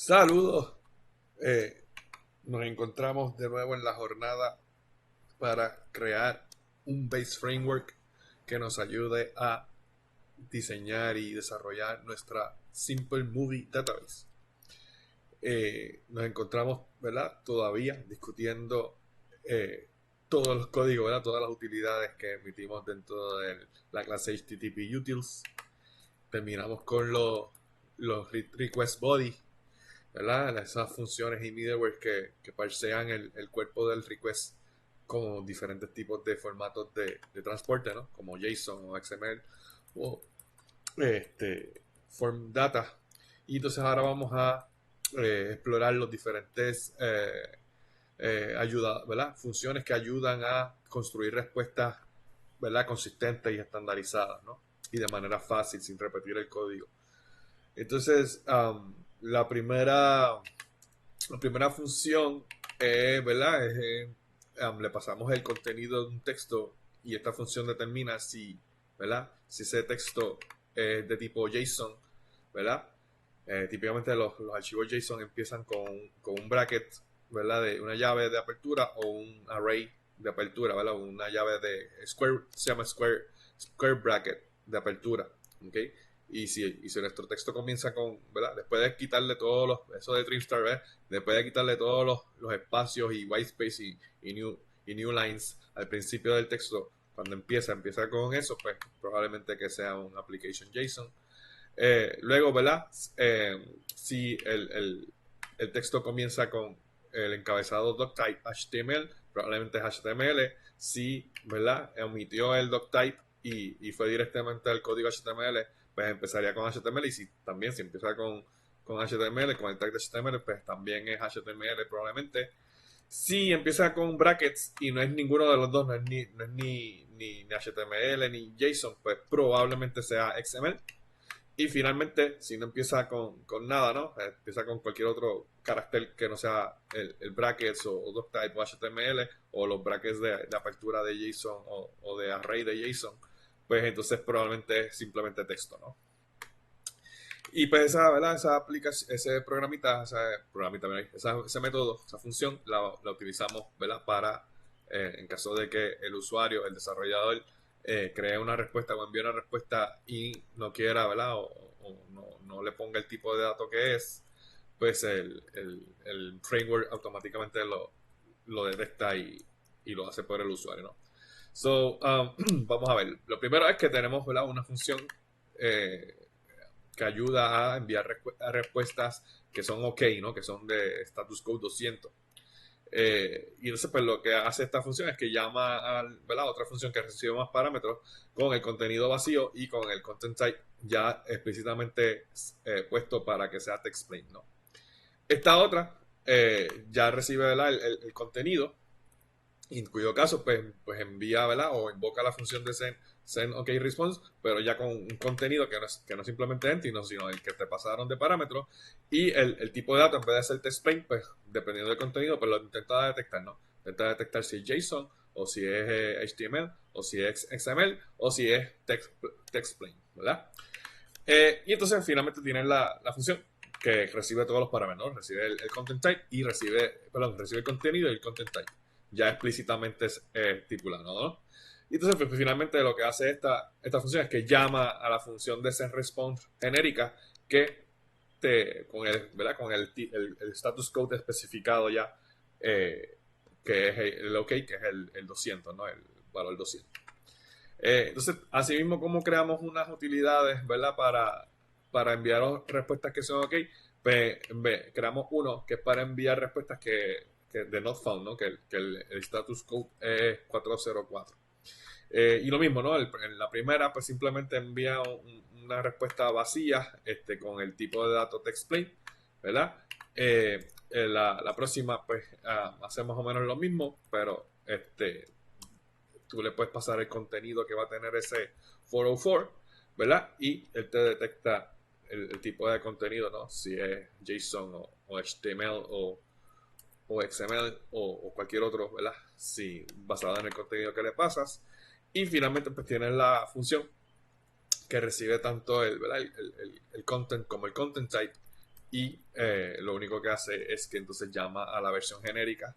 Saludos. Eh, Nos encontramos de nuevo en la jornada para crear un base framework que nos ayude a diseñar y desarrollar nuestra Simple Movie Database. Nos encontramos, ¿verdad? Todavía discutiendo todos los códigos, ¿verdad? Todas las utilidades que emitimos dentro de la clase HTTP Utils. Terminamos con los request body, ¿verdad? Esas funciones y middleware que parsean el cuerpo del request con diferentes tipos de formatos de transporte, ¿no? Como JSON o XML o form data. Y entonces ahora vamos a explorar los diferentes ¿verdad? Funciones que ayudan a construir respuestas, ¿verdad? Consistentes y estandarizadas, ¿no? Y de manera fácil, sin repetir el código. Entonces, la primera función, ¿verdad? Le pasamos el contenido de un texto y esta función determina si, ¿verdad? Si ese texto es de tipo JSON, ¿verdad? Típicamente los archivos JSON empiezan con un bracket, ¿verdad? De una llave de apertura o un array de apertura, ¿verdad? Una llave de square, se llama square bracket de apertura, ¿ok? Y si nuestro texto comienza con, ¿verdad? Después de quitarle todos eso de Trimstar, ¿verdad? Después de quitarle todos los espacios y white space y new lines al principio del texto, cuando empieza con eso, pues probablemente que sea un application JSON. Luego, ¿verdad? Si el texto comienza con el encabezado doctype HTML, probablemente es HTML. Si, ¿verdad? Omitió el doctype y fue directamente al código HTML, pues empezaría con HTML. Y si empieza con HTML, con el tag de HTML, pues también es HTML probablemente. Si empieza con brackets y no es ninguno de los dos, no es ni HTML ni JSON, pues probablemente sea XML. Y finalmente, si no empieza con nada, ¿no? Empieza con cualquier otro carácter que no sea el brackets o doctype o HTML o los brackets de apertura de JSON o de array de JSON, pues entonces probablemente es simplemente texto, ¿no? Y pues esa, ¿verdad? Esa aplicación, ese método, esa función, la utilizamos, ¿verdad? Para, en caso de que el usuario, el desarrollador, cree una respuesta o envíe una respuesta y no quiera, ¿verdad? O no le ponga el tipo de dato que es, pues el framework automáticamente lo detecta y lo hace por el usuario, ¿no? So, vamos a ver. Lo primero es que tenemos, ¿verdad? Una función eh, que ayuda a enviar respuestas que son OK, ¿no? Que son de status code 200. Y entonces, pues lo que hace esta función es que llama a, ¿verdad? Otra función que recibe más parámetros con el contenido vacío y con el content type ya explícitamente puesto para que sea text plain, ¿no? Esta otra ya recibe, ¿verdad? El contenido, en cuyo caso pues envía, ¿verdad? O invoca la función de send OK response, pero ya con un contenido que no es simplemente empty, sino el que te pasaron de parámetros, y el tipo de dato en vez de ser text plain, pues dependiendo del contenido, pues lo intenta detectar, ¿no? Intenta detectar si es JSON o si es HTML o si es XML o si es text plain, ¿verdad? Y entonces finalmente tienes la función que recibe todos los parámetros, ¿no? Recibe el content type y recibe el contenido y el content type ya explícitamente estipulado, ¿no? Y entonces pues, finalmente lo que hace esta función es que llama a la función de sendResponse genérica que ¿verdad? Con el status code especificado ya, que es el OK, que es el 200, ¿no? El valor 200. Entonces, asimismo, ¿cómo creamos unas utilidades, ¿verdad? Para enviar respuestas que son OK, pues creamos uno que es para enviar respuestas que de not found, ¿no? Que el status code es 404. Y lo mismo, ¿no? En la primera, pues simplemente envía una respuesta vacía con el tipo de dato text plain, ¿verdad? La próxima, pues, hace más o menos lo mismo, pero tú le puedes pasar el contenido que va a tener ese 404, ¿verdad? Y él te detecta el tipo de contenido, ¿no? Si es JSON o HTML o XML o cualquier otro, ¿verdad? Si basado en el contenido que le pasas. Y finalmente, pues tienes la función que recibe tanto el content como el content type y lo único que hace es que entonces llama a la versión genérica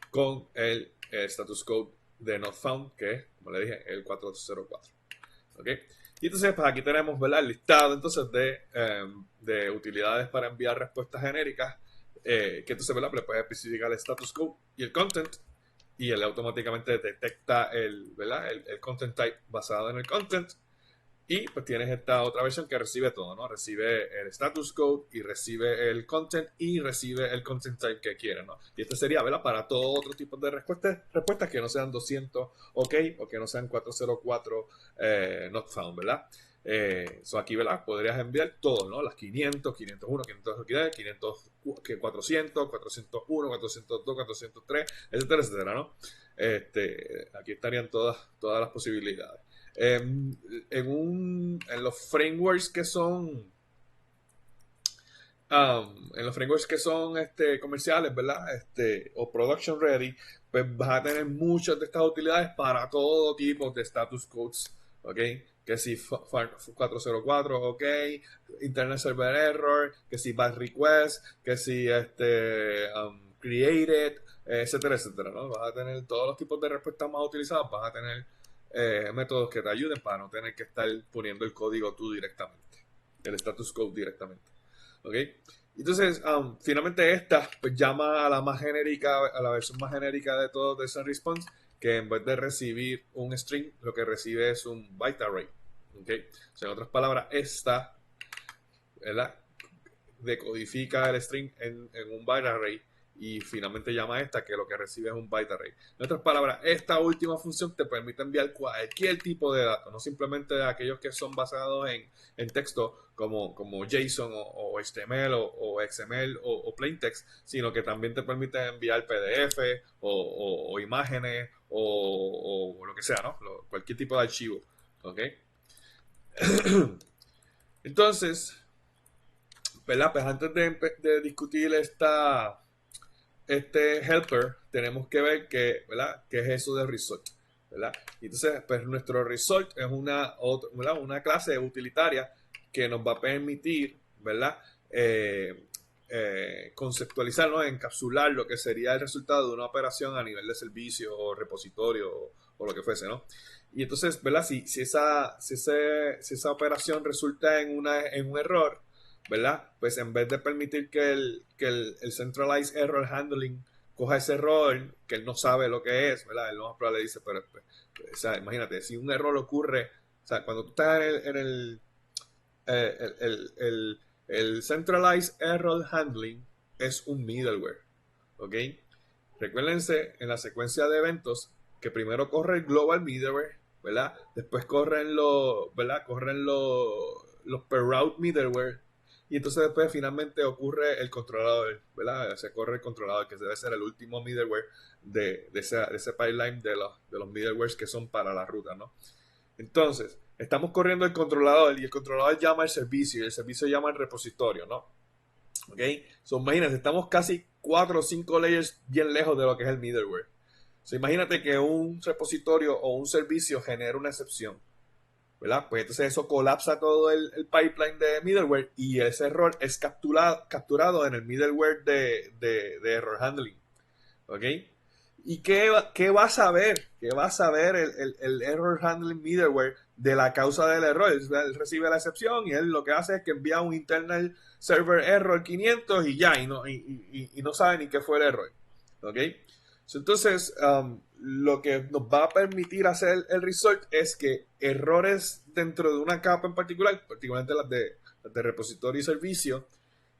con el status code de not found, que es, como le dije, el 404. ¿Ok? Y entonces, pues aquí tenemos, ¿verdad?, el listado entonces de utilidades para enviar respuestas genéricas, que entonces, ¿verdad?, le puedes especificar el status code y el content, y él automáticamente detecta ¿verdad?, el content type basado en el content. Y pues tienes esta otra versión que recibe todo, ¿no? Recibe el status code y recibe el content y recibe el content type que quiere, ¿no? Y esto sería, ¿verdad? Para todo otro tipo de respuestas que no sean 200 OK o que no sean 404 not found, ¿verdad? Aquí, ¿verdad? Podrías enviar todos, ¿no? Las 500, 501, 510, 500, 400, 401, 402, 403, etcétera, etcétera, ¿no? Aquí estarían todas las posibilidades. En los frameworks que son comerciales, ¿verdad? O production ready, pues vas a tener muchas de estas utilidades para todo tipo de status codes, ¿ok? Que si 404, ok, Internet Server Error, que si Batch Request, que si Created, etcétera, etcétera, ¿no? Vas a tener todos los tipos de respuestas más utilizadas, vas a tener métodos que te ayuden para no tener que estar poniendo el código tú directamente, el status code directamente, ¿ok? Entonces, finalmente esta pues llama a la más genérica, a la versión más genérica de todo de ese response, que en vez de recibir un string, lo que recibe es un byte array, ¿ok? O sea, en otras palabras, esta, ¿verdad?, decodifica el string en un byte array y finalmente llama a esta que lo que recibe es un byte array. En otras palabras, esta última función te permite enviar cualquier tipo de datos, no simplemente aquellos que son basados en texto como JSON o HTML o XML o plain text, sino que también te permite enviar PDF o imágenes o lo que sea, ¿no? Cualquier tipo de archivo. ¿Ok? Entonces, ¿verdad? Pues antes de discutir este helper, tenemos que ver ¿verdad?, qué es eso de result, ¿verdad? Entonces, pues nuestro result es ¿verdad?, una clase utilitaria que nos va a permitir, ¿verdad?, conceptualizar, ¿no?, encapsular lo que sería el resultado de una operación a nivel de servicio o repositorio o lo que fuese, ¿no? Y entonces, ¿verdad?, si esa operación resulta en un error, ¿verdad? Pues en vez de permitir que el Centralized Error Handling coja ese error, que él no sabe lo que es, ¿verdad? Él lo más probable dice, pero, o sea, imagínate, si un error ocurre, o sea, cuando tú estás el Centralized Error Handling es un middleware, ¿ok? Recuérdense en la secuencia de eventos que primero corre el global middleware, ¿verdad? Después ¿verdad? Corren los per route middleware y entonces después finalmente ocurre el controlador, ¿verdad? Se corre el controlador, que debe ser el último middleware de ese pipeline de los middlewares que son para la ruta, ¿no? Entonces, estamos corriendo el controlador y el controlador llama al servicio y el servicio llama al repositorio, ¿no? ¿Ok? So, imagínate, estamos casi 4 o 5 layers bien lejos de lo que es el middleware. So, imagínate que un repositorio o un servicio genera una excepción, ¿verdad? Pues entonces eso colapsa todo el pipeline de middleware y ese error es capturado en el middleware de error handling, ¿ok? ¿Y qué va a saber? ¿Qué va a saber el error handling middleware de la causa del error? Él recibe la excepción y él lo que hace es que envía un internal server error 500 y ya, y no sabe ni qué fue el error. ¿Ok? Entonces, lo que nos va a permitir hacer el result es que errores dentro de una capa en particular, particularmente las de repositorio y servicio,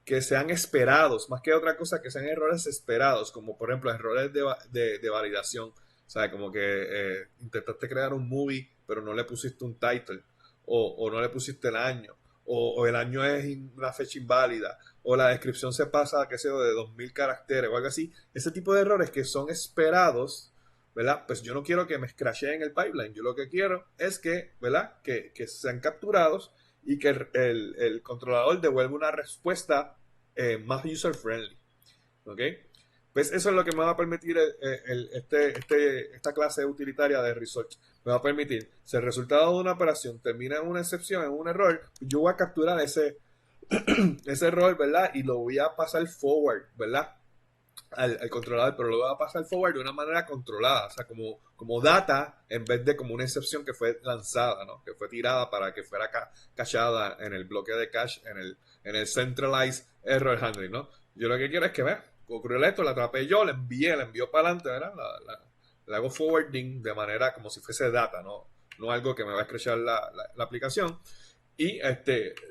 que sean esperados, más que otra cosa, que sean errores esperados, como por ejemplo errores de validación. O sea, como que intentaste crear un movie, pero no le pusiste un title, o no le pusiste el año, o el año es una fecha inválida, o la descripción se pasa, qué sé yo, de 2000 caracteres o algo así. Ese tipo de errores que son esperados, ¿verdad? Pues yo no quiero que me crasheen el pipeline. Yo lo que quiero es que, ¿verdad?, que sean capturados y que el controlador devuelva una respuesta más user-friendly. ¿Ok? Pues eso es lo que me va a permitir esta clase utilitaria de research. Me va a permitir, si el resultado de una operación termina en una excepción, en un error, yo voy a capturar ese error, ¿verdad? Y lo voy a pasar forward, ¿verdad? Al controlador, pero lo voy a pasar forward de una manera controlada, o sea, como data en vez de como una excepción que fue lanzada, ¿no? Que fue tirada para que fuera cachada en el bloque de cache, en el centralized error handling, ¿no? Yo lo que quiero es que, vea, ocurrió esto, la atrapé yo, la envío para adelante, ¿verdad? Le hago forwarding de manera como si fuese data, ¿no? No algo que me va a escrachar la aplicación. Y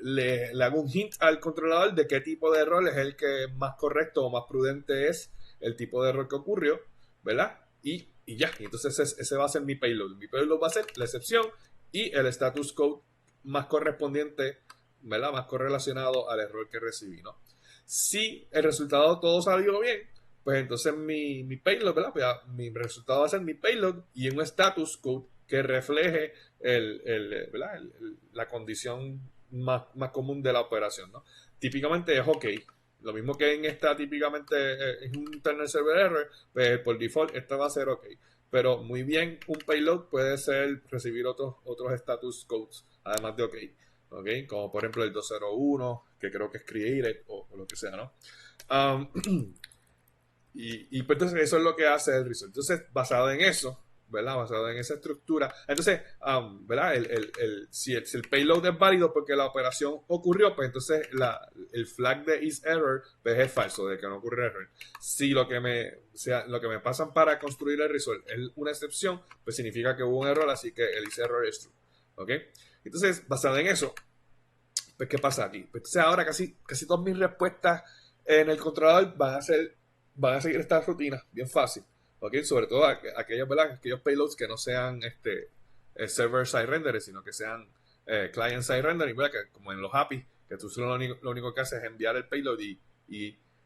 le hago un hint al controlador de qué tipo de error es el que más correcto o más prudente es el tipo de error que ocurrió, ¿verdad? Y ya, y entonces ese va a ser mi payload. Mi payload va a ser la excepción y el status code más correspondiente, ¿verdad? Más correlacionado al error que recibí, ¿no? Si el resultado todo salió bien, pues entonces mi payload, ¿verdad? Pues mi resultado va a ser mi payload y un status code que refleje la condición más común de la operación, ¿no? Típicamente es OK. Lo mismo que en esta típicamente es un internal server error, pues por default esta va a ser OK. Pero muy bien, un payload puede ser recibir otros status codes, además de OK. ¿Ok? Como por ejemplo el 201, que creo que es created o lo que sea, ¿no? Um, y pues entonces eso es lo que hace el result. Entonces, basado en eso, ¿verdad? Basado en esa estructura. Entonces, ¿verdad? Si el payload es válido porque la operación ocurrió, pues entonces el flag de is error pues es falso, de que no ocurre error. Si lo que me pasan para construir el result es una excepción, pues significa que hubo un error, así que el is error es true. ¿Ok? Entonces, basado en eso, pues ¿qué pasa aquí? Pues entonces ahora casi todas mis respuestas en el controlador van a seguir esta rutina bien fácil. ¿Ok? Sobre todo aquellos, ¿verdad? Aquellos payloads que no sean server side rendering, sino que sean client side rendering, ¿verdad? Que, como en los API, que tú solo lo único que haces es enviar el payload y,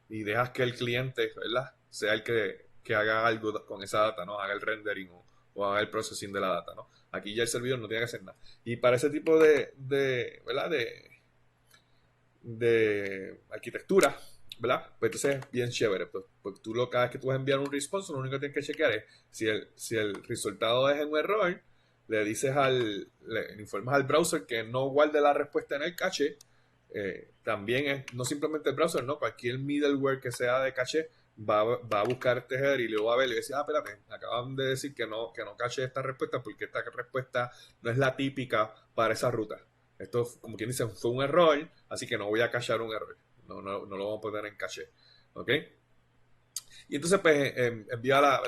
y dejas que el cliente, ¿verdad? Sea el que haga algo con esa data, ¿no? Haga el rendering o haga el processing de la data, ¿no? Aquí ya el servidor no tiene que hacer nada. Y para ese tipo ¿verdad? De arquitectura, ¿verdad? Pues entonces es bien chévere. Pues tú cada vez que tú vas a enviar un response, lo único que tienes que chequear es si el resultado es un error, le informas al browser que no guarde la respuesta en el cache. También es no simplemente el browser, no, cualquier middleware que sea de cache va a buscar este header y luego va a ver y decir, espérate, acaban de decir que no cache esta respuesta porque esta respuesta no es la típica para esa ruta. Esto, como quien dice, fue un error, así que no voy a cachear un error. No lo vamos a poner en caché. ¿Ok? Y entonces, pues, envía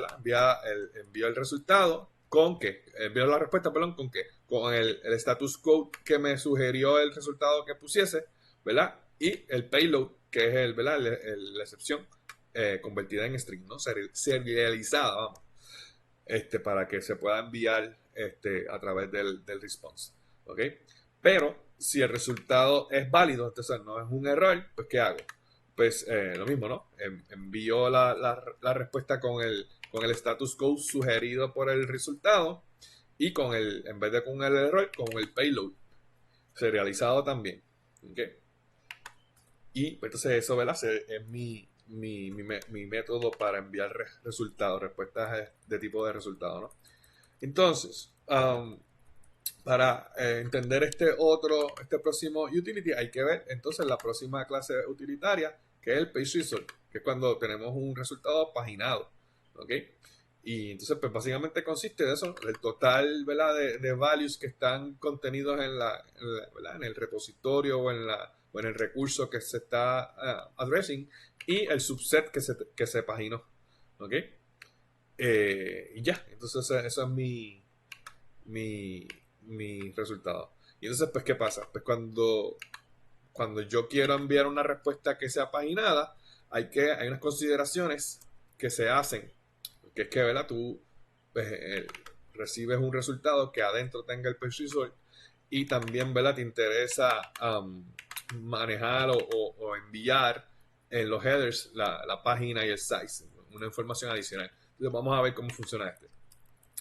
el resultado con que, envió la respuesta, perdón, con que, con el status code que me sugirió el resultado que pusiese, ¿verdad? Y el payload, que es ¿verdad? La excepción convertida en string, ¿no? Serializada, vamos, para que se pueda enviar a través del response. ¿Ok? Pero si el resultado es válido, entonces no es un error, pues ¿qué hago? Pues lo mismo, ¿no? Envío la respuesta con el status code sugerido por el resultado y en vez de con el error, con el payload serializado también. ¿Ok? Y pues, entonces eso, ¿verdad? Es mi método para enviar resultados, respuestas de tipo de resultado, ¿no? Entonces, para entender este próximo utility, hay que ver entonces la próxima clase utilitaria, que es el page result, que es cuando tenemos un resultado paginado. ¿Ok? Y entonces, pues básicamente consiste de eso, el total, ¿verdad? De values que están contenidos ¿verdad? En el repositorio o en el recurso que se está addressing y el subset que se paginó. ¿Ok? Y ya, entonces eso es mi, mi resultado. Y entonces, pues, ¿qué pasa? Pues cuando yo quiero enviar una respuesta que sea paginada, hay unas consideraciones que se hacen, que es que, ¿verdad? Tú pues, recibes un resultado que adentro tenga el page result y también, ¿verdad? Te interesa manejar o enviar en los headers la página y el size, una información adicional. Entonces vamos a ver cómo funciona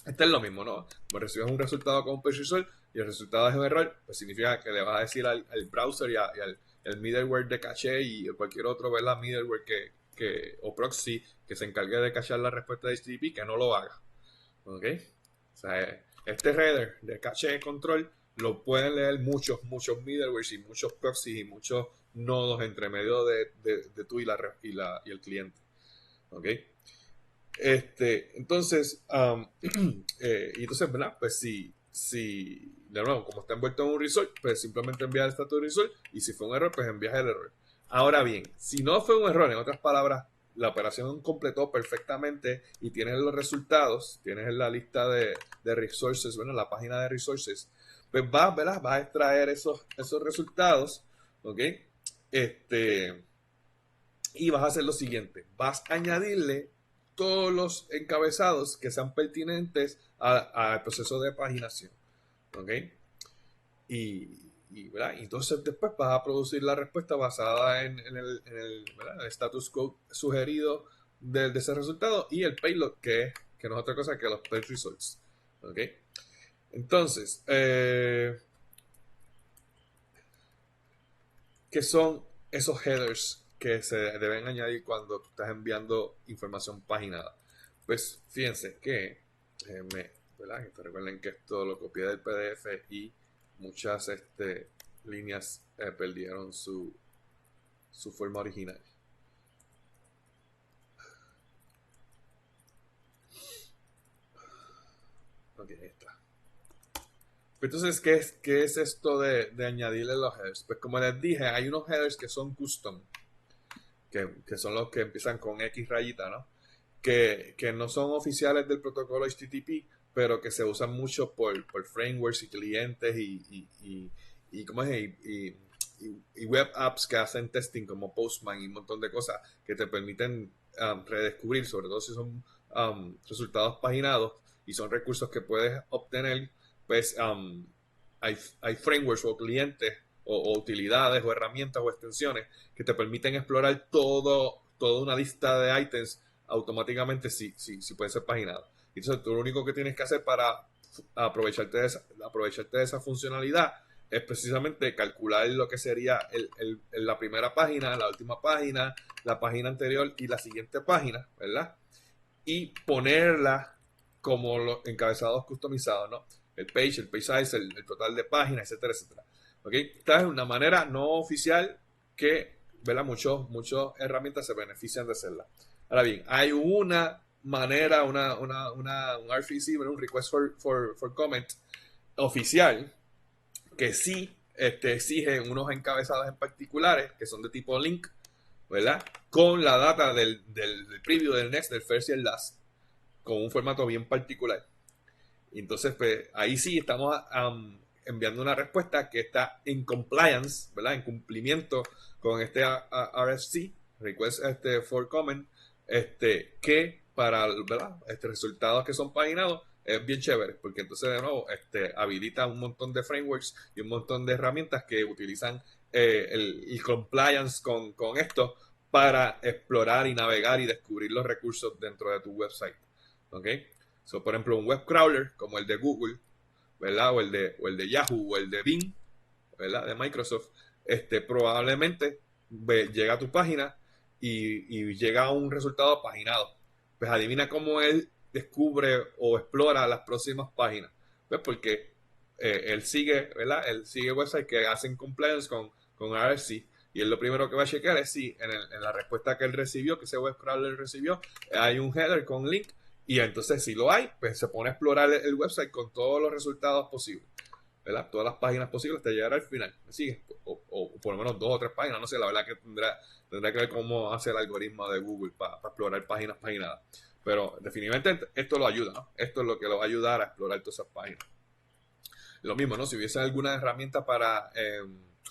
este es lo mismo, ¿no? Como recibes un resultado con un page result y el resultado es un error, pues significa que le vas a decir al browser y al middleware de caché y cualquier otro, ¿verdad? Middleware o proxy que se encargue de cachear la respuesta de HTTP que no lo haga. ¿Ok? O sea, este header de caché control lo pueden leer muchos middlewares y muchos proxies y nodos entre medio de tú y el cliente. ¿Ok? Entonces, ¿verdad? Pues si, de nuevo, como está envuelto en un result, pues simplemente envías el status result y si fue un error, pues envías el error. Ahora bien, si no fue un error, en otras palabras, la operación completó perfectamente y tienes los resultados, tienes la lista de resources, bueno, la página de resources, pues ¿verdad? Vas a extraer esos resultados, ¿ok? Y vas a hacer lo siguiente, vas a añadirle todos los encabezados que sean pertinentes al proceso de paginación, ¿ok? ¿Verdad? Entonces después vas a producir la respuesta basada en el status code sugerido de ese resultado y el payload que no es otra cosa que los page results, ¿ok? Entonces, ¿qué son esos headers que se deben añadir cuando tú estás enviando información paginada? Pues fíjense que, ¿verdad? Recuerden que esto lo copié del PDF y muchas líneas perdieron su forma original. Ok, ahí está. Entonces, ¿qué es esto de añadirle los headers? Pues como les dije, hay unos headers que son custom, que son los que empiezan con X rayita, ¿no? Que no son oficiales del protocolo HTTP, pero que se usan mucho por frameworks y clientes ¿cómo es? Y web apps que hacen testing como Postman y un montón de cosas que te permiten redescubrir, sobre todo si son resultados paginados y son recursos que puedes obtener, pues hay frameworks o clientes o utilidades o herramientas o extensiones que te permiten explorar toda una lista de ítems automáticamente si puede ser paginado. Entonces tú lo único que tienes que hacer para aprovecharte de esa funcionalidad es precisamente calcular lo que sería la primera página, la última página, la página anterior y la siguiente página, ¿verdad? Y ponerla como los encabezados customizados, ¿no? El page size, el total de páginas, etcétera, etcétera. ¿Ok? Esta es una manera no oficial que, ¿verdad? Muchas herramientas se benefician de hacerla. Ahora bien, hay una manera, un RFC, un Request for Comment oficial, que sí exige unos encabezados en particulares, que son de tipo link, ¿verdad? Con la data del preview, del next, del first y el last, con un formato bien particular. Y entonces, pues ahí sí estamos enviando una respuesta que está en compliance, ¿verdad? En cumplimiento con este RFC, Request for Comment, que para, ¿verdad? Resultados que son paginados es bien chévere, porque entonces de nuevo habilita un montón de frameworks y un montón de herramientas que utilizan el compliance con esto para explorar y navegar y descubrir los recursos dentro de tu website. ¿Ok? So, por ejemplo, un web crawler como el de Google, ¿verdad? O el de Yahoo o el de Bing, ¿verdad? De Microsoft, probablemente llega a tu página y llega a un resultado paginado. Pues adivina cómo él descubre o explora las próximas páginas. Pues porque él sigue, ¿verdad? Él sigue websites que hacen compliance con RFC. Y él lo primero que va a checar es si en la respuesta que él recibió, que ese web crawler recibió, hay un header con link. Y entonces si lo hay, pues se pone a explorar el website con todos los resultados posibles. ¿Verdad? Todas las páginas posibles hasta llegar al final. ¿Me sigues? O por lo menos 2 o 3 páginas. No sé, la verdad que tendrá que ver cómo hace el algoritmo de Google para explorar páginas paginadas. Pero definitivamente esto lo ayuda, ¿no? Esto es lo que lo va a ayudar a explorar todas esas páginas. Lo mismo, ¿no? Si hubiese alguna herramienta para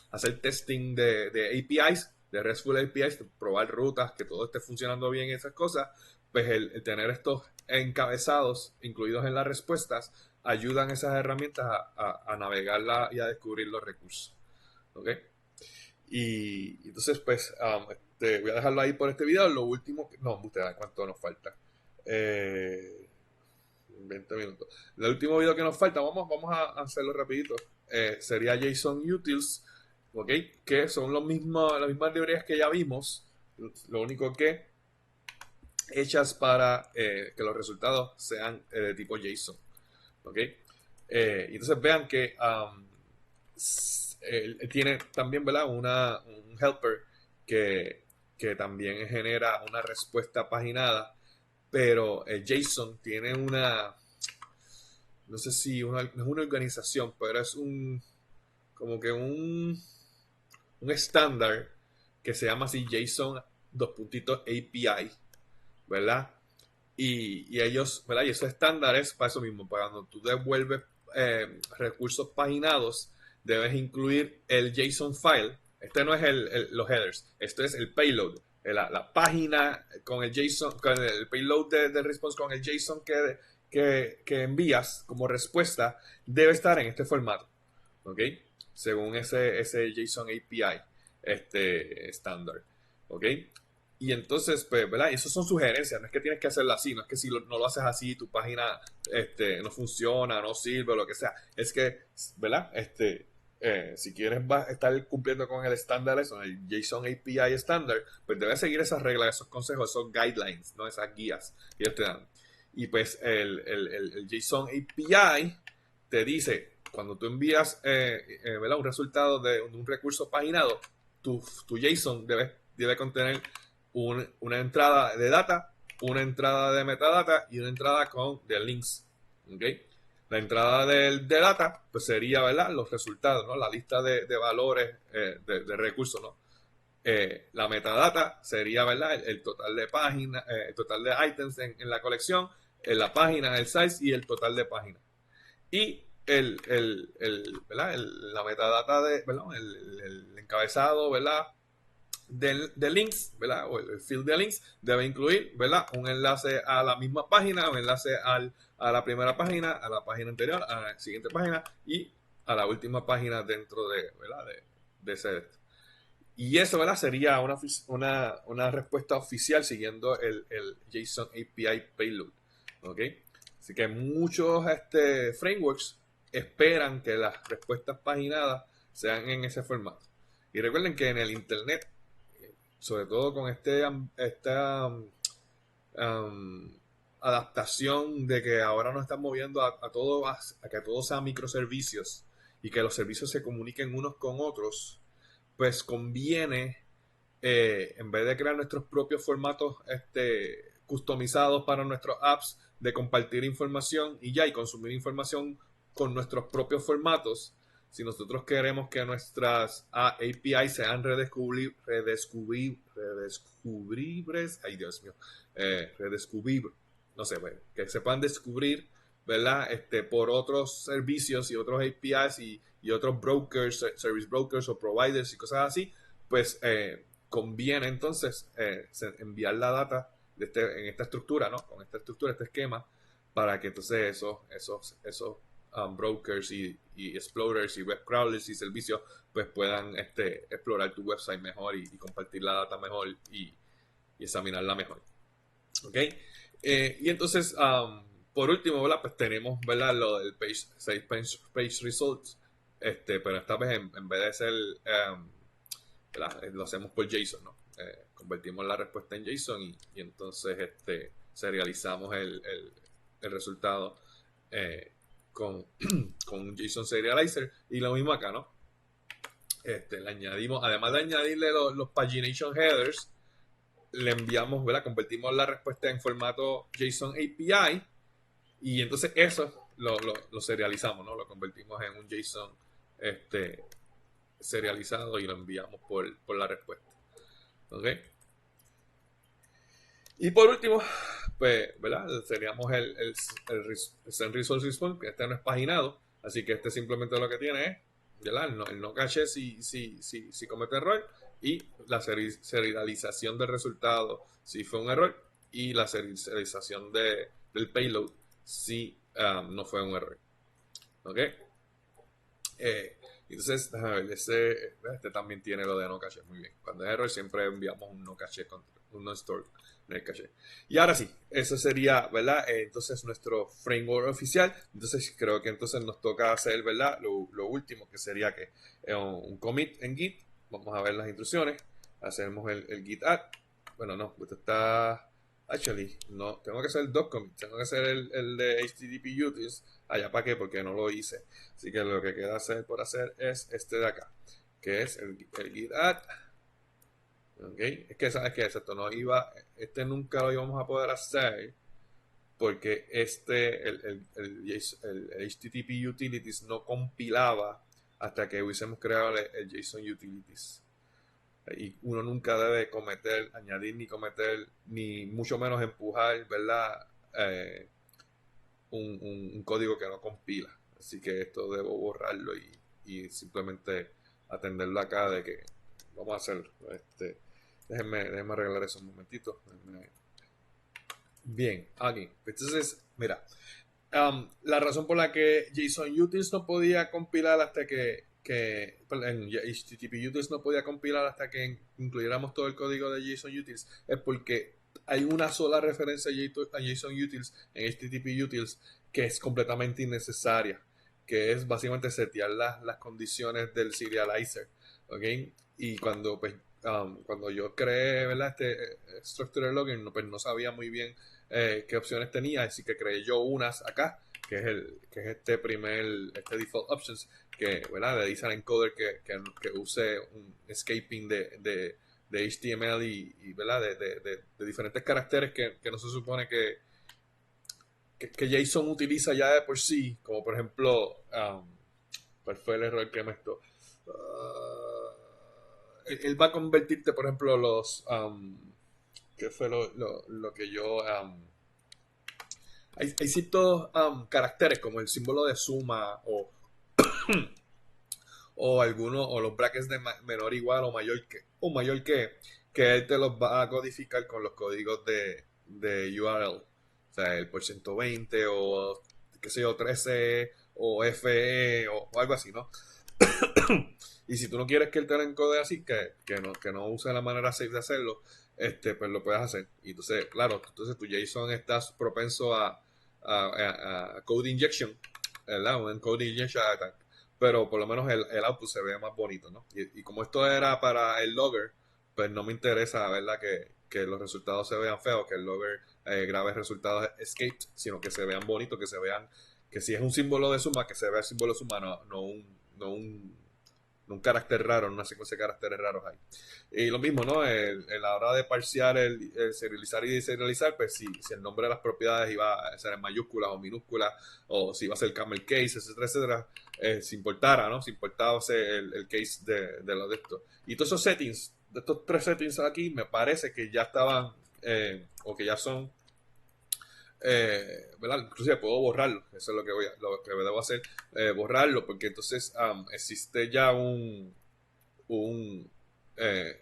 hacer testing de APIs, de RESTful APIs, probar rutas, que todo esté funcionando bien y esas cosas, pues el tener estos encabezados incluidos en las respuestas ayudan esas herramientas a navegarla y a descubrir los recursos. ¿Ok? Y entonces, pues, voy a dejarlo ahí por este video. Lo último, no, ustedes, ¿cuánto nos falta? 20 minutos. El último video que nos falta, vamos a hacerlo rapidito. Sería JSON Utils, ¿ok? Que son las mismas librerías que ya vimos. Lo único que hechas para que los resultados sean de tipo JSON. ¿Ok? Y entonces vean que él tiene también, ¿verdad? Un helper que, que también genera una respuesta paginada, pero JSON tiene no sé si no es una organización, pero es como que un estándar que se llama así JSON dos puntitos API, ¿verdad? Y ellos, ¿verdad? Y esos estándares para eso mismo, para cuando tú devuelves recursos paginados, debes incluir el JSON file. Este no es los headers, esto es el payload. La página con el JSON, con el payload de response con el JSON que envías como respuesta, debe estar en este formato, ¿ok? Según ese JSON API estándar, ¿ok? Y entonces, pues, ¿verdad? Esas son sugerencias, no es que tienes que hacerlo así, no es que si no lo haces así, tu página no funciona, no sirve, o lo que sea. Es que, ¿verdad? Si quieres estar cumpliendo con el estándar, eso, el JSON API estándar, pues debes seguir esas reglas, esos consejos, esos guidelines, ¿no? Esas guías que ellos te dan. Y pues el JSON API te dice, cuando tú envías ¿verdad? Un resultado de un recurso paginado, tu JSON debe contener una entrada de data, una entrada de metadata y una entrada de links. ¿Okay? La entrada de data pues sería, ¿verdad? Los resultados, ¿no? La lista de valores de recursos, ¿no? La metadata sería, ¿verdad? El total de páginas, el total de items en la colección, en la página, el size y el total de páginas. Y ¿verdad? La metadata ¿verdad? El encabezado, ¿verdad? De links, ¿verdad? O el field de links debe incluir, ¿verdad? Un enlace a la misma página, un enlace a la primera página, a la página anterior, a la siguiente página y a la última página dentro ¿verdad? De ese. Y eso, ¿verdad? Sería una respuesta oficial siguiendo el JSON API Payload. ¿Ok? Así que muchos frameworks esperan que las respuestas paginadas sean en ese formato. Y recuerden que en el Internet, sobre todo con esta adaptación de que ahora nos están moviendo a que todo sea microservicios y que los servicios se comuniquen unos con otros, pues conviene, en vez de crear nuestros propios formatos customizados para nuestros apps, de compartir información y consumir información con nuestros propios formatos, si nosotros queremos que nuestras API sean redescubribles, ay Dios mío, redescubribles, no sé, bueno, que se puedan descubrir, ¿verdad? Por otros servicios y otros APIs y otros brokers, service brokers o providers y cosas así, pues conviene entonces enviar la data en esta estructura, ¿no? Con esta estructura, este esquema, para que entonces esos brokers y explorers y web crawlers y servicios pues puedan explorar tu website mejor y compartir la data mejor y examinarla mejor. ¿Ok? Y entonces, por último, ¿verdad? Pues tenemos, ¿verdad? Lo del page results, pero esta vez en vez de ser, lo hacemos por JSON, ¿no? Convertimos la respuesta en JSON y entonces serializamos el resultado con, con un JSON serializer y lo mismo acá, ¿no? Le añadimos, además de añadirle los pagination headers, le enviamos, ¿verdad? Convertimos la respuesta en formato JSON API y entonces eso lo serializamos, ¿no? Lo convertimos en un JSON serializado y lo enviamos por la respuesta. ¿Ok? Y por último, pues, ¿verdad? Seríamos el Send Result Response, que este no es paginado, así que simplemente lo que tiene es, ¿verdad? El no cache si comete error y la serialización del resultado si fue un error y la serialización del payload si no fue un error. ¿Ok? Entonces, a ver, también tiene lo de no cache. Muy bien. Cuando es error siempre enviamos un no cache, un no store en el cache. Y ahora sí, eso sería, ¿verdad? Entonces nuestro framework oficial. Entonces creo que entonces nos toca hacer, ¿verdad? Lo último que sería que un commit en Git. Vamos a ver las instrucciones. Hacemos el git add. Bueno, no, esto está Actually, no, tengo que hacer el doc commit, tengo que hacer el de HTTP utils. Allá para qué, porque no lo hice. Así que lo que queda hacer por hacer es este de acá, que es el git add. Ok, es que sabes que esto no iba, este nunca lo íbamos a poder hacer porque el HTTP utilities no compilaba hasta que hubiésemos creado el JSON utilities. Y uno nunca debe cometer, añadir ni cometer, ni mucho menos empujar, ¿verdad? Un código que no compila. Así que esto debo borrarlo y simplemente atenderlo acá de que vamos a hacerlo. Déjenme arreglar eso un momentito. Bien, aquí. Entonces, mira, la razón por la que JSON Utils no podía compilar hasta en HTTP Utils no podía compilar hasta que incluyéramos todo el código de JSON Utils es porque hay una sola referencia a JSON Utils en HTTP Utils que es completamente innecesaria, que es básicamente setear las condiciones del serializer, ¿ok? Y cuando yo creé, ¿verdad? Structured Login, pues no sabía muy bien qué opciones tenía, así que creé yo unas acá, que es este default options, que, ¿verdad? Le dice al encoder que use un escaping de HTML ¿verdad? De diferentes caracteres que no se supone que JSON utiliza ya de por sí, como por ejemplo, ¿cuál fue el error que me esto? Él va a convertirte, por ejemplo, ¿qué fue lo que yo hay ciertos caracteres como el símbolo de suma o algunos o los brackets de menor igual que él te los va a codificar con los códigos de URL, o sea el por 120 o qué sé yo 13 o FE o algo así, ¿no? Y si tú no quieres que él te lo encode así, que no use la manera safe de hacerlo, pues lo puedes hacer. Y entonces, claro, entonces tu JSON está propenso a code injection, ¿verdad? Un code injection attack. Pero por lo menos el output se ve más bonito, ¿no? Y como esto era para el logger, pues no me interesa, ¿verdad? Que los resultados se vean feos, que el logger grabe resultados escaped, sino que se vean bonitos, que se vean, que si es un símbolo de suma, que se vea el símbolo de suma, no un carácter raro, una secuencia de caracteres raros ahí. Y lo mismo, ¿no? En la hora de parsear el serializar y deserializar, pues si el nombre de las propiedades iba a ser en mayúsculas o minúsculas, o si iba a ser camel case, etcétera, etcétera, si importara, ¿no? Si importaba el case de lo de esto. Y todos esos settings, de estos tres settings aquí, me parece que ya estaban, o que ya son ¿verdad? Inclusive puedo borrarlo, eso es lo que debo hacer, borrarlo, porque entonces existe ya un, eh,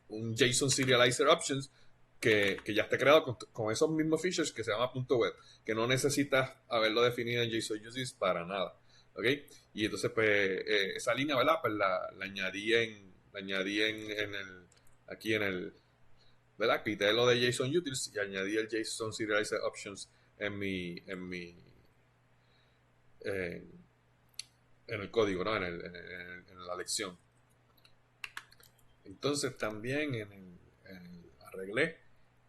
un JSON Serializer Options que ya está creado con esos mismos features que se llama .web, que no necesitas haberlo definido en JSON Uses para nada, ¿ok? Y entonces pues esa línea, ¿verdad? Pues la añadí aquí en el, ¿verdad? Quité lo de JSON Utils y añadí el JSON Serializer Options en, en el código, ¿no? En la lección. Entonces también arreglé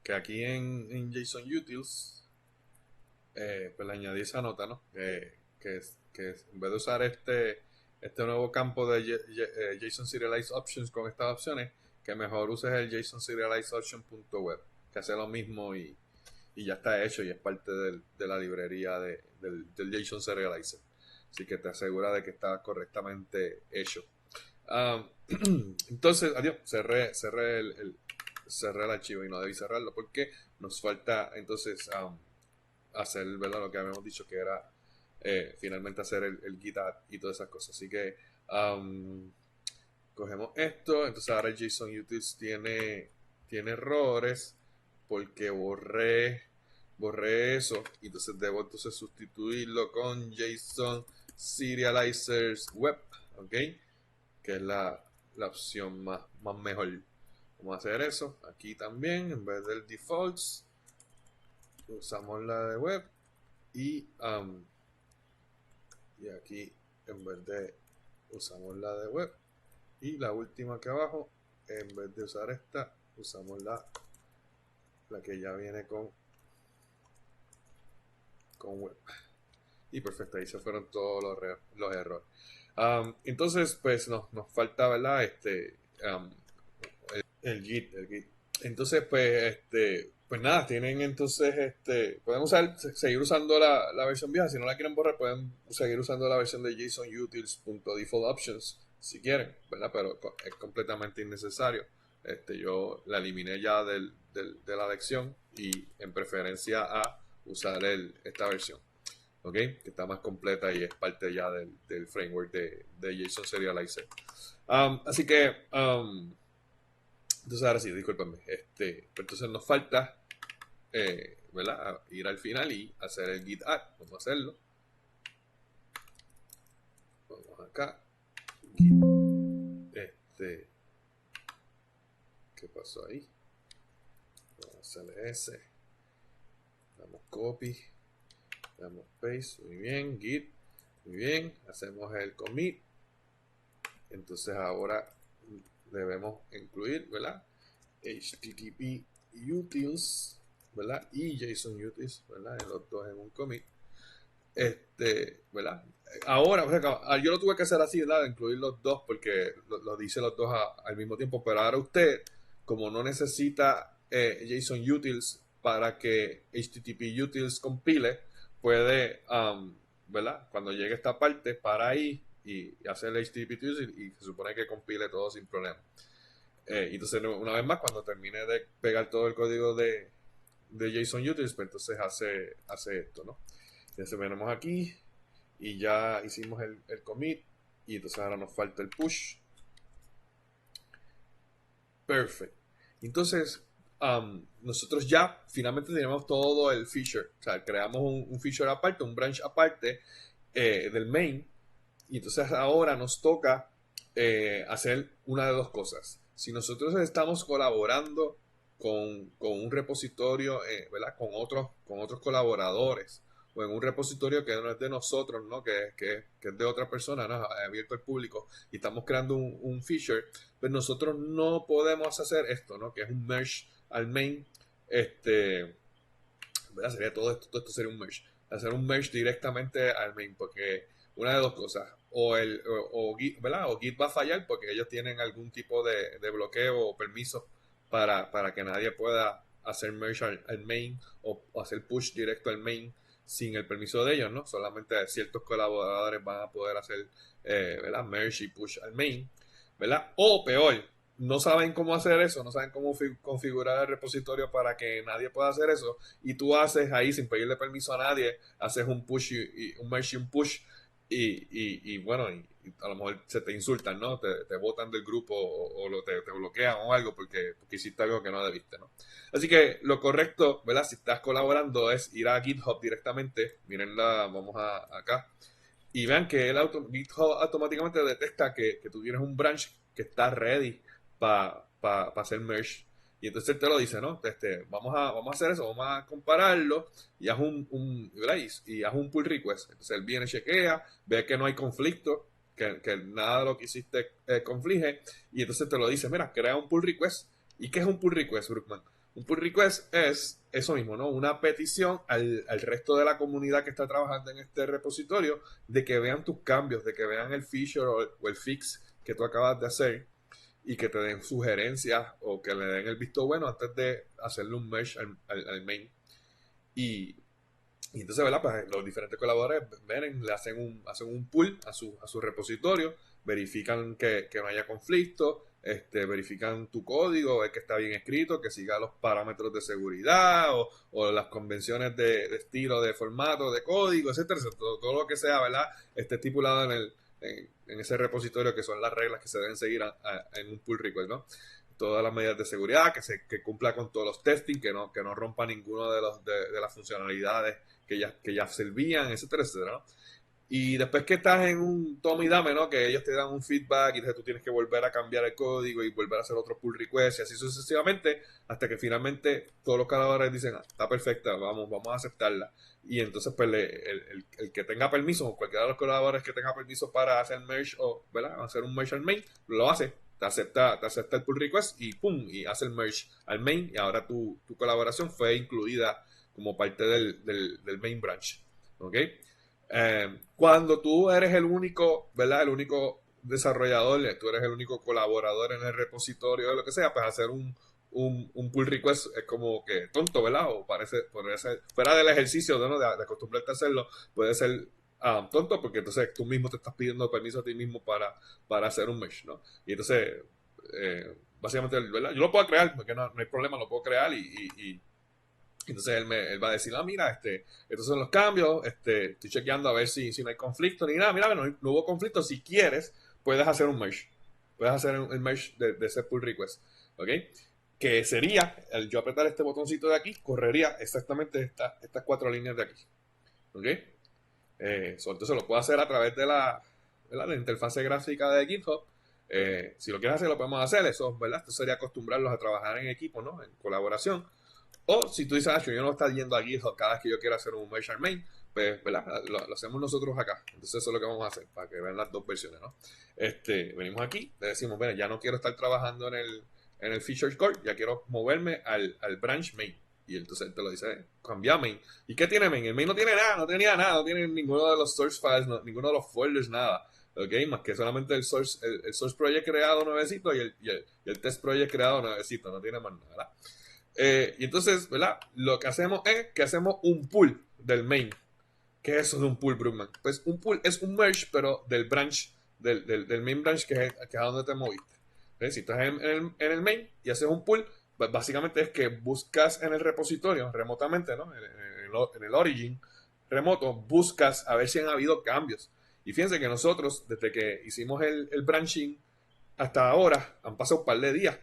que aquí en JSON Utils, pues le añadí esa nota, ¿no? Que en vez de usar este nuevo campo de JSON Serialize Options con estas opciones, que mejor uses el JSON Serialize Option.web, que hace lo mismo y ya está hecho y es parte de la librería del JSON Serializer. Así que te asegura de que está correctamente hecho. Um, entonces, adiós, cerré el archivo y no debí cerrarlo porque nos falta entonces hacer, ¿verdad? Lo que habíamos dicho que era finalmente hacer el git add y todas esas cosas. Así que cogemos esto, entonces ahora el JSON Utils tiene errores porque borré eso y entonces debo entonces sustituirlo con JSON Serializers Web, ¿ok? Que es la opción más mejor. Vamos a hacer eso aquí también, en vez del defaults, usamos la de web y aquí en vez de usamos la de web y la última que abajo, en vez de usar esta, usamos la que ya viene con web. Y perfecto, ahí se fueron todos los errores. Entonces, pues nos falta, ¿verdad? El Git. Entonces, pues, pues nada, tienen entonces, pueden seguir usando la versión vieja. Si no la quieren borrar, pueden seguir usando la versión de JSONUtils.defaultOptions si quieren, ¿verdad? Pero es completamente innecesario. Yo la eliminé ya de la lección y en preferencia a usar esta versión. ¿Ok? Que está más completa y es parte ya del framework de JSON Serializer. Así que, entonces ahora sí, discúlpenme. Entonces nos falta, ¿verdad? Ir al final y hacer el git add. Vamos a hacerlo. Vamos acá. Git. ¿Qué pasó ahí? Vamos a hacerle ese. Damos copy. Damos paste. Muy bien. Git. Muy bien. Hacemos el commit. Entonces ahora debemos incluir, ¿verdad? HTTP utils, ¿verdad? Y JSON utils, ¿verdad? Los dos en un commit. ¿Verdad? Ahora, o sea, yo lo tuve que hacer así, ¿verdad? Incluir los dos porque lo dice los dos al mismo tiempo. Pero ahora usted, como no necesita JSON utils para que HTTP utils compile, puede, ¿verdad? Cuando llegue esta parte, para ahí y hacer el HTTP utils y se supone que compile todo sin problema. Entonces, una vez más, cuando termine de pegar todo el código de JSON utils, pues entonces hace esto, ¿no? Entonces venimos aquí y ya hicimos el commit y entonces ahora nos falta el push. Perfecto. Entonces, nosotros ya finalmente tenemos todo el feature. O sea, creamos un feature aparte, un branch aparte del main. Y entonces ahora nos toca hacer una de dos cosas. Si nosotros estamos colaborando con un repositorio, ¿verdad? Con otros colaboradores, o en un repositorio que no es de nosotros, ¿no? Que es de otra persona, ¿no? Abierto al público, y estamos creando un feature, pues nosotros no podemos hacer esto, ¿no? Que es un merge al main, ¿verdad? Sería todo esto sería un merge. Hacer un merge directamente al main, porque una de dos cosas, Git, ¿verdad? O Git va a fallar porque ellos tienen algún tipo de bloqueo o permiso para que nadie pueda hacer merge al main o hacer push directo al main sin el permiso de ellos, ¿no? Solamente ciertos colaboradores van a poder hacer, ¿verdad? Merge y push al main, ¿verdad? O peor, no saben cómo hacer eso, no saben cómo configurar el repositorio para que nadie pueda hacer eso, y tú haces ahí sin pedirle permiso a nadie, haces un push y un merge y un push y bueno, y a lo mejor se te insultan, ¿no? Te botan del grupo o te bloquean o algo porque hiciste algo que no debiste, ¿no? Así que lo correcto, ¿verdad? Si estás colaborando es ir a GitHub directamente, mírenla, vamos acá, y vean que GitHub automáticamente detecta que tú tienes un branch que está ready para hacer merge. Y entonces él te lo dice, ¿no? Vamos a hacer eso, vamos a compararlo y haz ¿verdad? Y haz un pull request. Entonces él viene, chequea, ve que no hay conflicto, que nada de lo que hiciste conflige, y entonces te lo dice, mira, crea un pull request. ¿Y qué es un pull request, Brookman? Un pull request es eso mismo, ¿no? Una petición al resto de la comunidad que está trabajando en este repositorio de que vean tus cambios, de que vean el feature o el fix que tú acabas de hacer y que te den sugerencias o que le den el visto bueno antes de hacerle un merge al main. Y, y entonces, ¿verdad? Pues los diferentes colaboradores ven, le hacen un pull a su repositorio, verifican que no haya conflicto, verifican tu código, ven que está bien escrito, que siga los parámetros de seguridad o las convenciones de estilo, de formato, de código, etcétera, todo lo que sea, ¿verdad? Esté estipulado en ese repositorio, que son las reglas que se deben seguir en un pull request, ¿no? Todas las medidas de seguridad, que cumpla con todos los testing, que no rompa ninguno de las funcionalidades que ya servían, etcétera, etcétera, ¿no? Y después que estás en un toma y dame, ¿no? Que ellos te dan un feedback y entonces tú tienes que volver a cambiar el código y volver a hacer otro pull request y así sucesivamente, hasta que finalmente todos los colaboradores dicen, está perfecta, vamos a aceptarla. Y entonces pues el que tenga permiso, o cualquiera de los colaboradores que tenga permiso para hacer merge o, ¿verdad? Hacer un merge al main, lo hace. te acepta el pull request y pum, y hace el merge al main y ahora tu colaboración fue incluida como parte del main branch. ¿Ok? Cuando tú eres el único, ¿verdad? El único desarrollador, tú eres el único colaborador en el repositorio de lo que sea, pues hacer un pull request es como que tonto, ¿verdad? O podría ser, fuera del ejercicio ¿no? de acostumbrarte a hacerlo, puede ser tonto porque entonces tú mismo te estás pidiendo permiso a ti mismo para hacer un mesh, ¿no? Y entonces, básicamente, ¿verdad? Yo lo puedo crear, porque no hay problema, lo puedo crear y entonces él va a decir, mira, estos son los cambios, estoy chequeando a ver si no hay conflicto ni nada. Mira, no hubo conflicto. Si quieres, puedes hacer un merge. Puedes hacer el merge de ese pull request. ¿Ok? Que sería, el yo apretar este botoncito de aquí, correría exactamente estas 4 líneas de aquí. ¿Ok? Entonces lo puedo hacer a través de la interfase gráfica de GitHub. Si lo quieres hacer, lo podemos hacer. Eso, ¿verdad? Esto sería acostumbrarlos a trabajar en equipo, ¿no? En colaboración. O si tú dices, yo no estoy yendo a GitHub cada vez que yo quiera hacer un merge main, pues, ¿verdad? Lo hacemos nosotros acá. Entonces eso es lo que vamos a hacer, para que vean las dos versiones, ¿no? Venimos aquí, le decimos, mira, ya no quiero estar trabajando en el feature core, ya quiero moverme al branch main. Y entonces él te lo dice, cambia main. ¿Y qué tiene main? El main no tiene nada, no tenía nada, no tiene ninguno de los source files, ninguno de los folders, nada. ¿Ok? Más que solamente el source project creado nuevecito y el test project creado nuevecito, no tiene más nada, ¿verdad? Y entonces, ¿verdad? Lo que hacemos es que hacemos un pull del main. ¿Qué es eso de un pull, Brookman? Pues un pull es un merge, pero del branch, del main branch que es a donde te moviste. Si estás en el main y haces un pull, pues básicamente es que buscas en el repositorio remotamente, ¿no? En el origin remoto, buscas a ver si han habido cambios. Y fíjense que nosotros, desde que hicimos el branching hasta ahora, han pasado un par de días.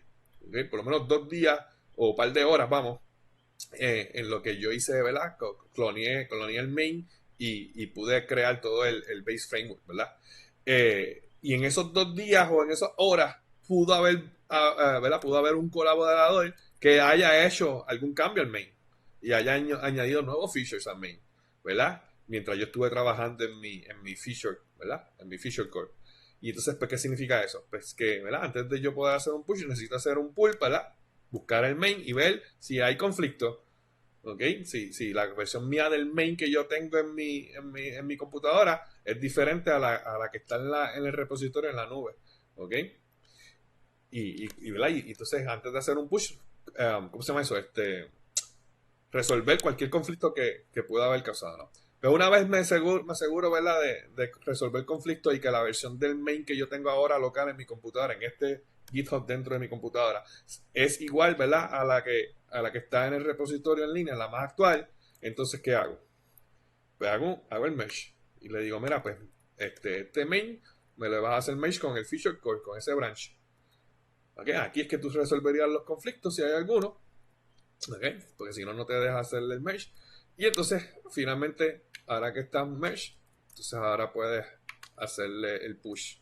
¿Okay? Por lo menos 2 días o un par de horas, vamos, en lo que yo hice, ¿verdad? Cloneé el main y pude crear todo el base framework, ¿verdad? Y en esos 2 días o en esas horas pudo haber, ¿verdad? Pudo haber un colaborador que haya hecho algún cambio al main y haya añadido nuevos features al main, ¿verdad? Mientras yo estuve trabajando en mi feature, ¿verdad? En mi feature core. Y entonces, pues, ¿qué significa eso? Pues que, ¿verdad? Antes de yo poder hacer un push, necesito hacer un pull, ¿verdad? Buscar el main y ver si hay conflicto. ¿Ok? Si la versión mía del main que yo tengo en mi computadora es diferente a la que está en el repositorio en la nube. ¿Ok? ¿Verdad? Y entonces, antes de hacer un push, ¿cómo se llama eso? Resolver cualquier conflicto que pueda haber causado, ¿no? Pero una vez me aseguro, ¿verdad? De resolver conflictos y que la versión del main que yo tengo ahora local en mi computadora, en este GitHub dentro de mi computadora, es igual, ¿verdad? A la que está en el repositorio en línea, la más actual. Entonces, ¿qué hago? Pues hago el mesh. Y le digo, mira, pues, este main me lo vas a hacer mesh con el feature core, con ese branch. ¿Ok? Aquí es que tú resolverías los conflictos si hay alguno. ¿Okay? Porque si no, no te deja hacer el mesh. Y entonces, finalmente, ahora que está mesh, entonces ahora puedes hacerle el push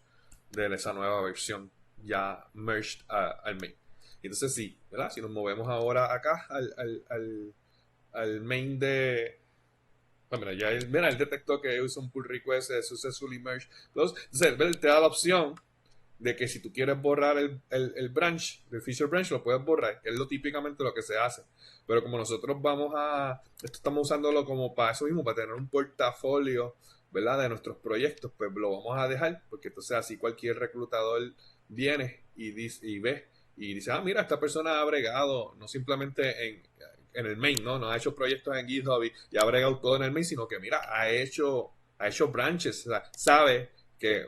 de esa nueva versión ya merged al main. Y entonces sí, ¿verdad? Si nos movemos ahora acá al main de... Bueno, mira, él detectó que es un pull request successfully merged close. Entonces, él te da la opción de que si tú quieres borrar el branch, el feature branch, lo puedes borrar, que es lo típicamente lo que se hace. Pero como nosotros esto estamos usándolo como para eso mismo, para tener un portafolio, ¿verdad? De nuestros proyectos, pues lo vamos a dejar, porque entonces así cualquier reclutador viene y ve y dice, mira, esta persona ha bregado, no simplemente en el main, ¿no? Ha hecho proyectos en GitHub y ha bregado todo en el main, sino que, mira, ha hecho branches, o sea, sabe que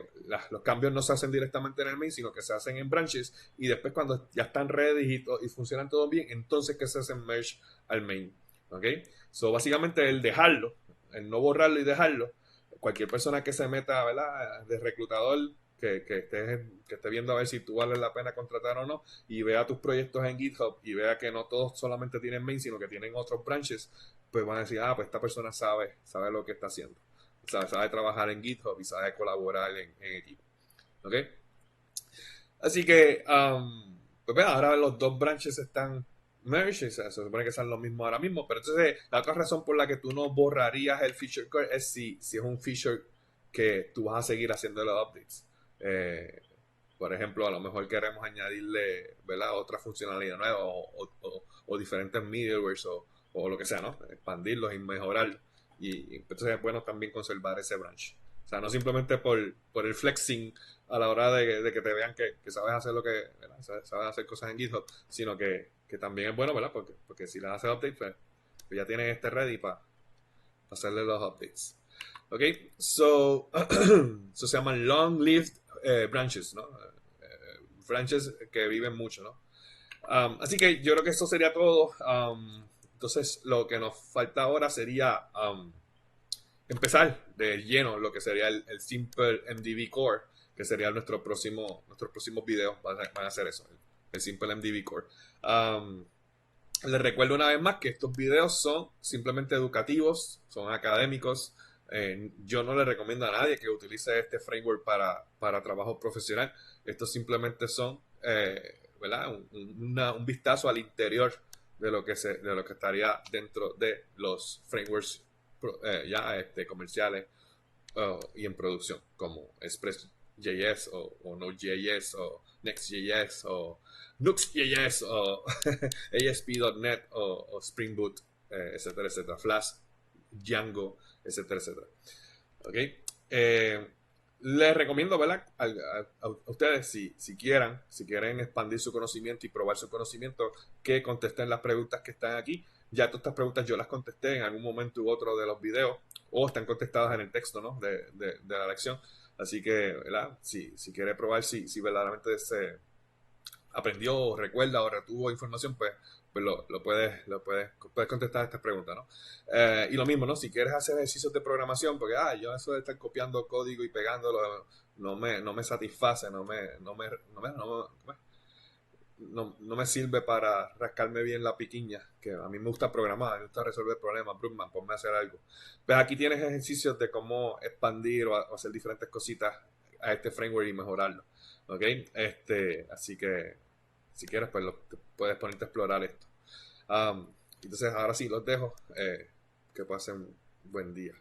los cambios no se hacen directamente en el main, sino que se hacen en branches y después cuando ya están ready y funcionan todo bien, entonces que se hacen merge al main. ¿Ok? So, básicamente el no borrarlo y dejarlo, cualquier persona que se meta, ¿verdad? De reclutador, que esté viendo a ver si tú vales la pena contratar o no, y vea tus proyectos en GitHub y vea que no todos solamente tienen main, sino que tienen otros branches, pues van a decir, pues esta persona sabe lo que está haciendo. Sabe trabajar en GitHub y sabe colaborar en equipo. ¿Ok? Así que, pues vean, ahora los dos branches están merged, o sea, se supone que son los mismos ahora mismo, pero entonces la otra razón por la que tú no borrarías el feature core es si es un feature que tú vas a seguir haciendo los updates. Por ejemplo, a lo mejor queremos añadirle, ¿verdad? Otra funcionalidad nueva o diferentes middlewares o lo que sea, ¿no? Expandirlos y mejorarlos. Y entonces es bueno también conservar ese branch. O sea, no simplemente por el flexing a la hora de que te vean que sabes hacer lo que, ¿verdad? Sabes hacer cosas en GitHub, sino que también es bueno, ¿verdad? Porque si le haces update, pues ya tienes este ready para hacerle los updates. Ok, so se llaman long-lived branches, ¿no? Branches que viven mucho, ¿no? Así que yo creo que eso sería todo. Entonces, lo que nos falta ahora sería empezar de lleno lo que sería el Simple MDB Core, que sería nuestros próximos videos. Van a ser eso, el Simple MDB Core. Les recuerdo una vez más que estos videos son simplemente educativos, son académicos. Yo no le recomiendo a nadie que utilice este framework para trabajo profesional. Estos simplemente son, ¿verdad? Un vistazo al interior de lo que estaría dentro de los frameworks ya comerciales y en producción, como Express.js o Node.js o Next.js o Nuxt.js o ASP.NET o Spring Boot, etcétera, etcétera, Flash, Django, etcétera, etcétera. ¿Ok? Les recomiendo, ¿verdad? A ustedes, si quieren expandir su conocimiento y probar su conocimiento, que contesten las preguntas que están aquí. Ya todas estas preguntas yo las contesté en algún momento u otro de los videos o están contestadas en el texto, ¿no? de la lección. Así que, ¿verdad? Si quiere probar si verdaderamente se aprendió o recuerda o retuvo información, pues puedes contestar estas preguntas, ¿no? Y lo mismo, ¿no? Si quieres hacer ejercicios de programación, porque yo eso de estar copiando código y pegándolo no me satisface, no me sirve para rascarme bien la piquiña, que a mí me gusta programar, me gusta resolver problemas, Brookman, ponme a hacer algo. Pues aquí tienes ejercicios de cómo expandir o hacer diferentes cositas a este framework y mejorarlo. ¿Ok? Así que si quieres, pues puedes ponerte a explorar esto. Entonces, ahora sí, los dejo. Que pasen buen día.